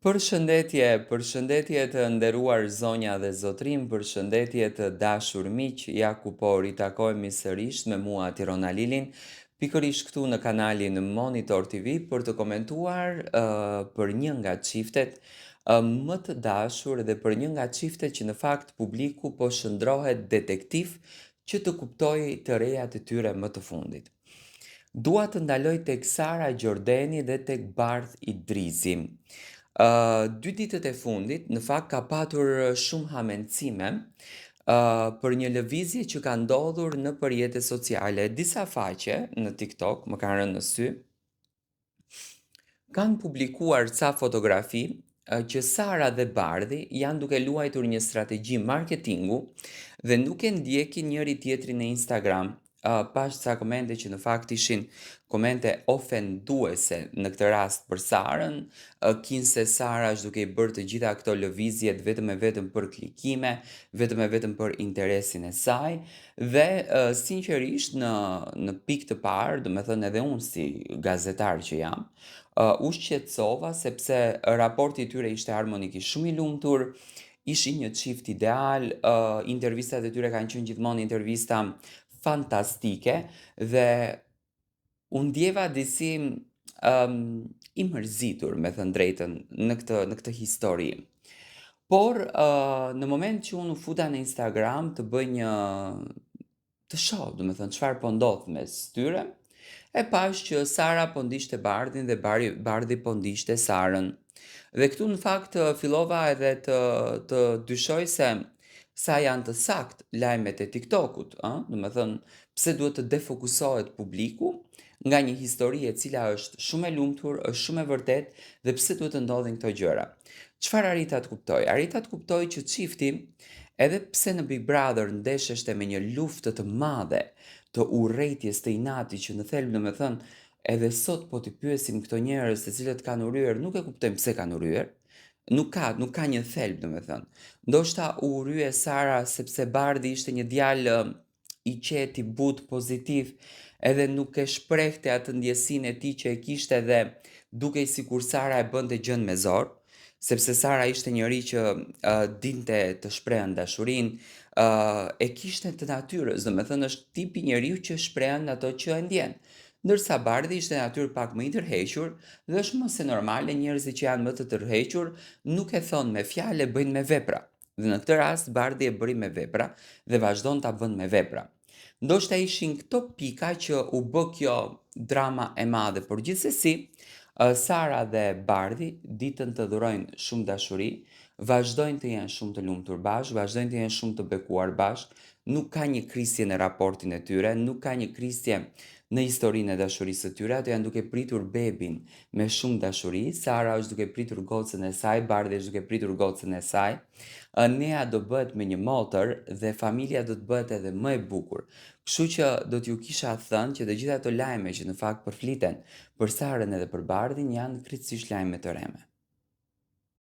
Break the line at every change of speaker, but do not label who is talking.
Përshëndetje të nderuar zonja dhe zotrim, përshëndetje të dashur miq, ja ku po ritakohemi sërish me mua Tirona Lilin, pikërisht këtu në kanalin Monitor TV për të komentuar për një nga çiftet më të dashur dhe për një nga çiftet që në fakt publiku po shndrohet detektiv që të kuptojë të rejat e tyre më të fundit. Dua të ndaloj tek Sara Gjordeni dhe tek Bardh Idrizi. 2 ditët e fundit, në fakt ka patur shumë hamencime për një lëvizje që ka ndodhur në rrjetet sociale. Disa faqe në TikTok më kanë rënë në sy, kanë publikuar ca fotografi që Sara dhe Bardhi janë duke luajtur një strategji marketingu dhe nuk e ndjekin njëri tjetrin në Instagram. Pash ca komente që në fakt ishin komente ofenduese në këtë rast për Sarën, kinse Sara është duke i bërë të gjitha këto lëvizjet vetëm e vetëm për klikime, vetëm e vetëm për interesin e saj, dhe sinqerisht në pikë të parë, do me thënë edhe unë si gazetar që jam, u shqetësova sepse raporti i tyre ishte harmonikisht shumë i lumtur, ishin një çift ideal, intervistat e tyre kanë qenë gjithmonë intervista fantastike dhe u ndjeva disi i mërzitur, me thënë drejtën, në këtë histori. Por në moment që unë u futa në Instagram të bëj të shoh, do me thënë, çfarë po ndodh mes tyre, e pash që Sara po ndiqte Bardhin dhe Bardhi po ndiqte Sarën. Dhe këtu në fakt fillova edhe të dyshoj se sa janë të sakt lajmet e TikTokut, do me thënë, pse duhet të defokusohet publiku nga një histori e cila është shumë e lumtur, është shumë e vërtet dhe pse duhet të ndodhin këto gjëra. Çfarë arrita të kuptoj? Arrita të kuptoj që çifti, edhe pse në Big Brother ndesheshte me një luftë të madhe të urrejtjes të inatit që në thelb, do me thënë, edhe sot po t'i pyesim këto njerëz të cilët kanë urryer, nuk e kuptojmë pse kanë urryer. Nuk ka një thelb, do me thënë. Ndoshta u urrye Sara sepse Bardhi ishte një djalë i qetë, i butë, pozitiv, edhe nuk e shprehte atë ndjesinë e tij që e kishte dhe dukej sikur Sara e bënte gjën me zor, sepse Sara ishte njëri që dinte të shprehën dashurinë, e kishte të natyrës, do me thënë është tipi njeriu që shprehën ato që e ndjen. Ndërsa Bardhi ishte natyrë pak më i tërhequr dhe është mos e normale njerëzit që janë më të tërhequr nuk e thonë me fjalë, e bëjnë me vepra. Dhe në këtë rast Bardhi e bëri me vepra dhe vazhdon ta bënë me vepra. Ndoshta ishin këto pika që u bë kjo drama e madhe, por gjithsesi Sara dhe Bardhi ditën të dhurojnë shumë dashuri, vazhdojnë të jenë shumë të lumtur bashkë, vazhdojnë të jenë shumë të bekuar bashkë, nuk ka një krisje në raportin e tyre, nuk ka një krisje në historinë e dashurisë së tyre, ato janë duke pritur bebin me shumë dashuri, Sara është duke pritur gocën e saj, Bardhi është duke pritur gocën e saj, Nea do bëhet me një motër dhe familja do të bëhet edhe më e bukur. Kështu që do t'ju kisha thënë që të gjitha ato lajme që në fakt përfliten për Sarën edhe për Bardhin janë krejtësisht lajme të reme.